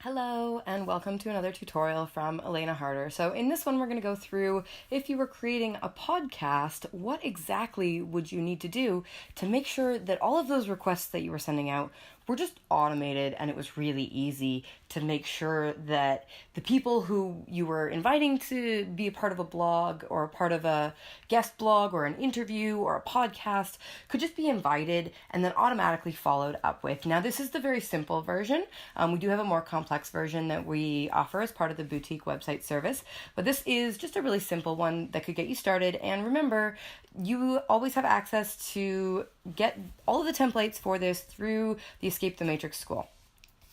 Hello and welcome to another tutorial from Elena Harder. So in this one we're going to go through, if you were creating a podcast, what exactly would you need to do to make sure that all of those requests that you were sending out were just automated, and it was really easy to make sure that the people who you were inviting to be a part of a blog or a part of a guest blog or an interview or a podcast could just be invited and then automatically followed up with. Now this is the very simple version. We do have a more complex version that we offer as part of the boutique website service, but this is just a really simple one that could get you started. And remember, you always have access to get all of the templates for this through the Escape the Matrix School.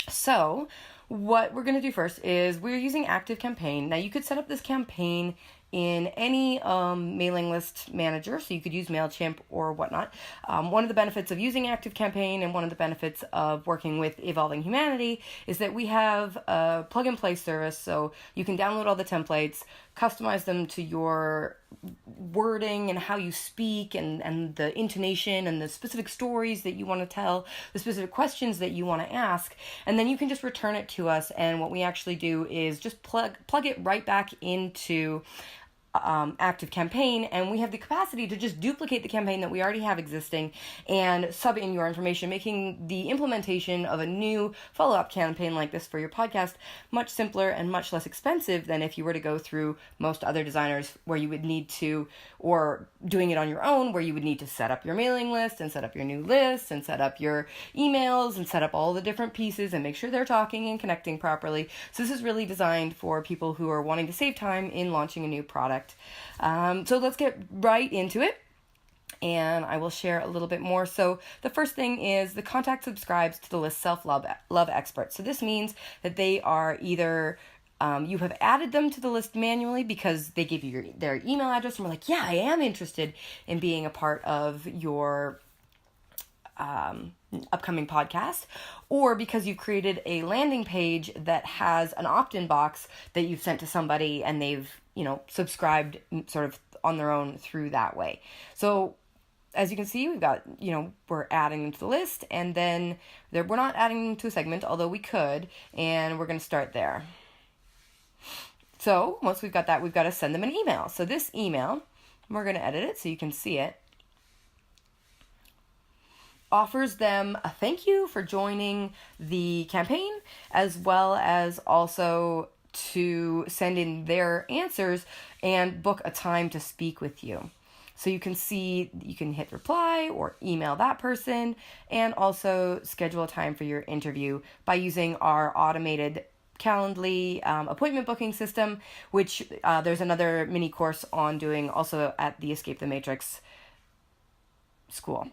So what we're going to do first is we're using ActiveCampaign. Now you could set up this campaign in any mailing list manager, so you could use MailChimp or whatnot. One of the benefits of using ActiveCampaign and one of the benefits of working with Evolving Humanity is that we have a plug-and-play service, so you can download all the templates, customize them to your wording and how you speak and the intonation and the specific stories that you want to tell, the specific questions that you want to ask, and then you can just return it to us. And what we actually do is just plug it right back into ActiveCampaign, and we have the capacity to just duplicate the campaign that we already have existing and sub in your information, making the implementation of a new follow-up campaign like this for your podcast much simpler and much less expensive than if you were to go through most other designers where you would need to, or doing it on your own, where you would need to set up your mailing list and set up your new list and set up your emails and set up all the different pieces and make sure they're talking and connecting properly. So this is really designed for people who are wanting to save time in launching a new product. So let's get right into it, and I will share a little bit more. So the first thing is the contact subscribes to the list self-love experts. So this means that they are either you have added them to the list manually because they gave you their email address and were like, yeah, I am interested in being a part of your upcoming podcast, or because you've created a landing page that has an opt-in box that you've sent to somebody and they've, subscribed sort of on their own through that way. So as you can see, we've got, we're adding them to the list, and then we're not adding them to a segment, although we could, and we're going to start there. So once we've got that, we've got to send them an email. So this email, we're going to edit it so you can see it, offers them a thank you for joining the campaign, as well as also to send in their answers and book a time to speak with you. So you can see, you can hit reply or email that person, and also schedule a time for your interview by using our automated Calendly appointment booking system, which there's another mini course on doing also at the Escape the Matrix School.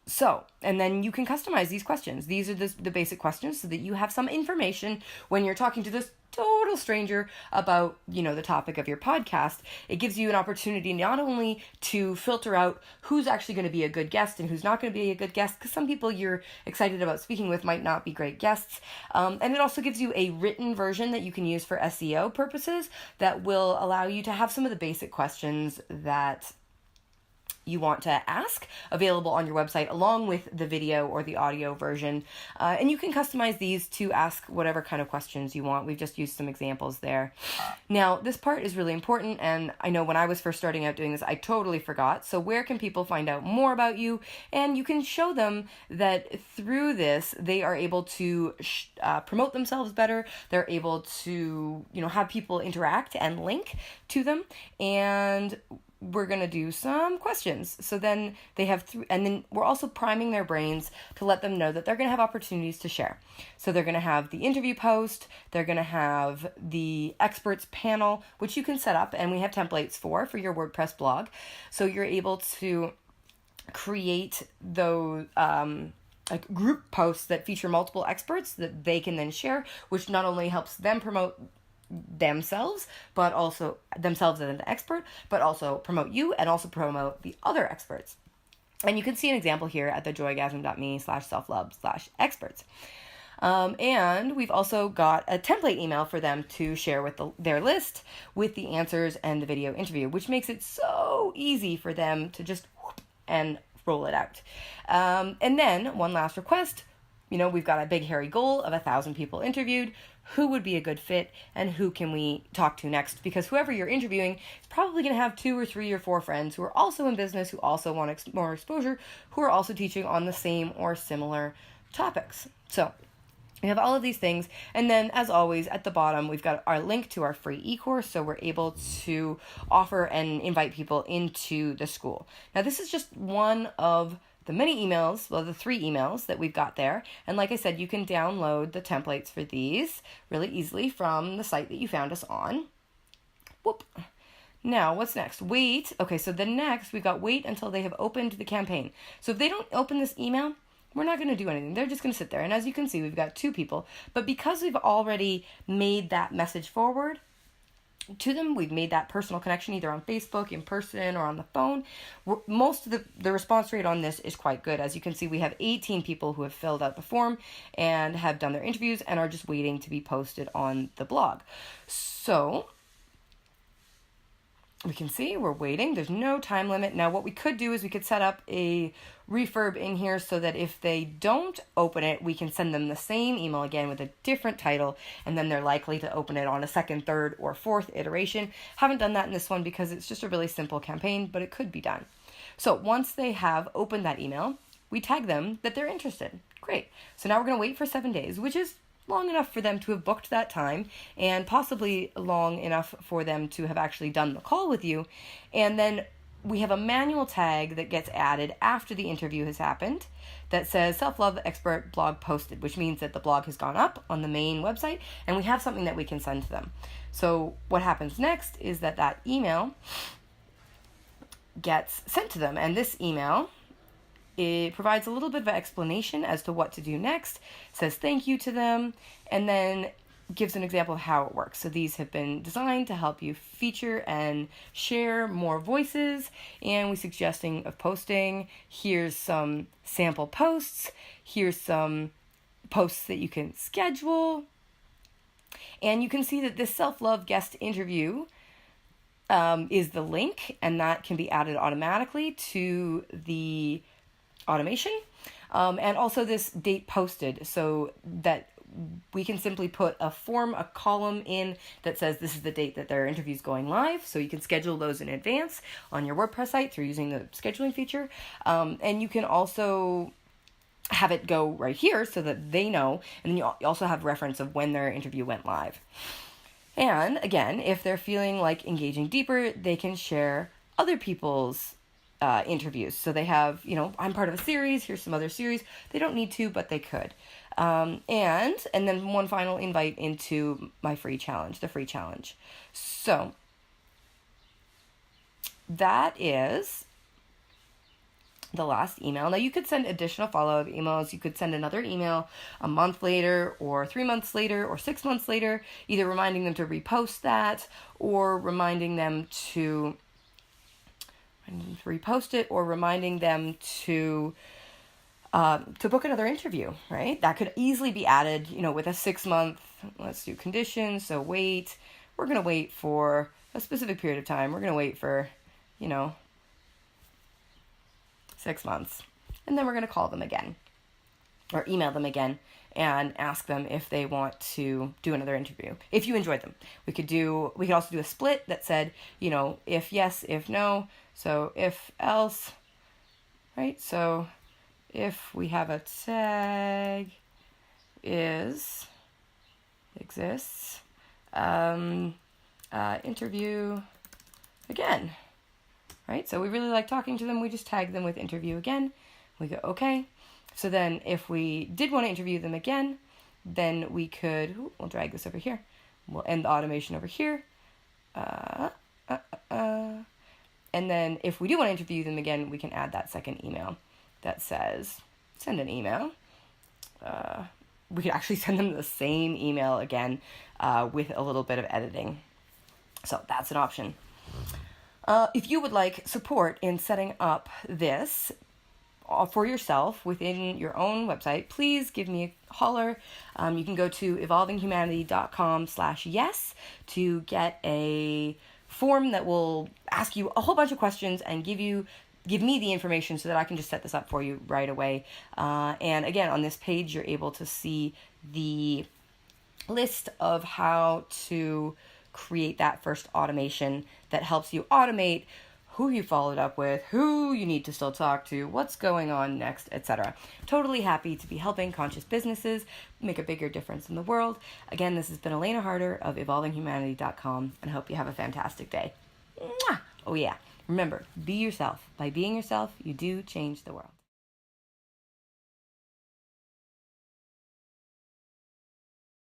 So, and then you can customize these questions. These are the basic questions so that you have some information when you're talking to this total stranger about, the topic of your podcast. It gives you an opportunity not only to filter out who's actually going to be a good guest and who's not going to be a good guest, because some people you're excited about speaking with might not be great guests. And it also gives you a written version that you can use for SEO purposes that will allow you to have some of the basic questions that you want to ask available on your website, along with the video or the audio version. And you can customize these to ask whatever kind of questions you want. We've just used some examples there. Now, this part is really important, and I know when I was first starting out doing this, I totally forgot. So where can people find out more about you? And you can show them that through this, they are able to promote themselves better. They're able to, have people interact and link to them. And we're going to do some questions. So then they have and then we're also priming their brains to let them know that they're going to have opportunities to share. So they're going to have the interview post, they're going to have the experts panel, which you can set up, and we have templates for your WordPress blog. So you're able to create those like group posts that feature multiple experts that they can then share, which not only helps them promote themselves, but also themselves as an expert, but also promote you and also promote the other experts. And you can see an example here at thejoygasm.me/selflove/experts. And we've also got a template email for them to share with their list with the answers and the video interview, which makes it so easy for them to just and roll it out. And then one last request. we've got a big hairy goal of 1,000 people interviewed. Who would be a good fit and who can we talk to next? Because whoever you're interviewing is probably going to have 2 or 3 or 4 friends who are also in business, who also want more exposure, who are also teaching on the same or similar topics. So we have all of these things. And then, as always, at the bottom, we've got our link to our free e-course. So we're able to offer and invite people into the school. Now, this is just one of the many emails, well, the 3 emails that we've got there. And like I said, you can download the templates for these really easily from the site that you found us on. Whoop. Now, what's next? Wait. Okay, so the next, we've got wait until they have opened the campaign. So if they don't open this email, we're not going to do anything. They're just going to sit there. And as you can see, we've got 2 people. But because we've already made that message forward to them, we've made that personal connection either on Facebook, in person, or on the phone, most of the response rate on this is quite good. As you can see, we have 18 people who have filled out the form and have done their interviews and are just waiting to be posted on the blog. So we can see we're waiting. There's no time limit. Now, what we could do is we could set up a refurb in here so that if they don't open it, we can send them the same email again with a different title, and then they're likely to open it on a 2nd, 3rd, or 4th iteration. Haven't done that in this one because it's just a really simple campaign, but it could be done. So once they have opened that email, we tag them that they're interested. Great. So now we're going to wait for 7 days, which is long enough for them to have booked that time and possibly long enough for them to have actually done the call with you. And then we have a manual tag that gets added after the interview has happened that says Self-Love Expert blog posted, which means that the blog has gone up on the main website and we have something that we can send to them. So what happens next is that email gets sent to them, and this email, it provides a little bit of an explanation as to what to do next, says thank you to them, and then gives an example of how it works. So these have been designed to help you feature and share more voices, and we're suggesting of posting. Here's some sample posts. Here's some posts that you can schedule. And you can see that this self-love guest interview is the link, and that can be added automatically to the automation, and also this date posted, so that we can simply put a column in that says this is the date that their interview is going live, so you can schedule those in advance on your WordPress site through using the scheduling feature, and you can also have it go right here so that they know, and then you also have reference of when their interview went live. And again, if they're feeling like engaging deeper, they can share other people's interviews. So they have, I'm part of a series, here's some other series. They don't need to, but they could. And then one final invite into my free challenge, the free challenge. So that is the last email. Now you could send additional follow-up emails. You could send another email a month later or 3 months later or 6 months later, either reminding them to repost that or reminding them to repost it or reminding them to book another interview, right? That could easily be added, with a 6-month, let's do conditions. So we're going to wait for a specific period of time. We're going to wait for, 6 months. And then we're going to call them again or email them again and ask them if they want to do another interview. If you enjoyed them, we could also do a split that said, if yes, if no. So if else, right? So if we have a tag exists, interview again, right? So we really like talking to them. We just tag them with interview again. We go, okay. So then if we did want to interview them again, then we could, we'll drag this over here. We'll end the automation over here. And then if we do want to interview them again, we can add that second email that says, send an email. We could actually send them the same email again with a little bit of editing. So that's an option. If you would like support in setting up this for yourself within your own website, please give me a holler. You can go to evolvinghumanity.com/yes to get a form that will ask you a whole bunch of questions and give you give me the information so that I can just set this up for you right away. And again, on this page, you're able to see the list of how to create that first automation that helps you automate who you followed up with, who you need to still talk to, what's going on next, etc. Totally happy to be helping conscious businesses make a bigger difference in the world. Again, this has been Elena Harder of evolvinghumanity.com, and I hope you have a fantastic day. Mwah! Oh yeah, remember, be yourself. By being yourself, you do change the world.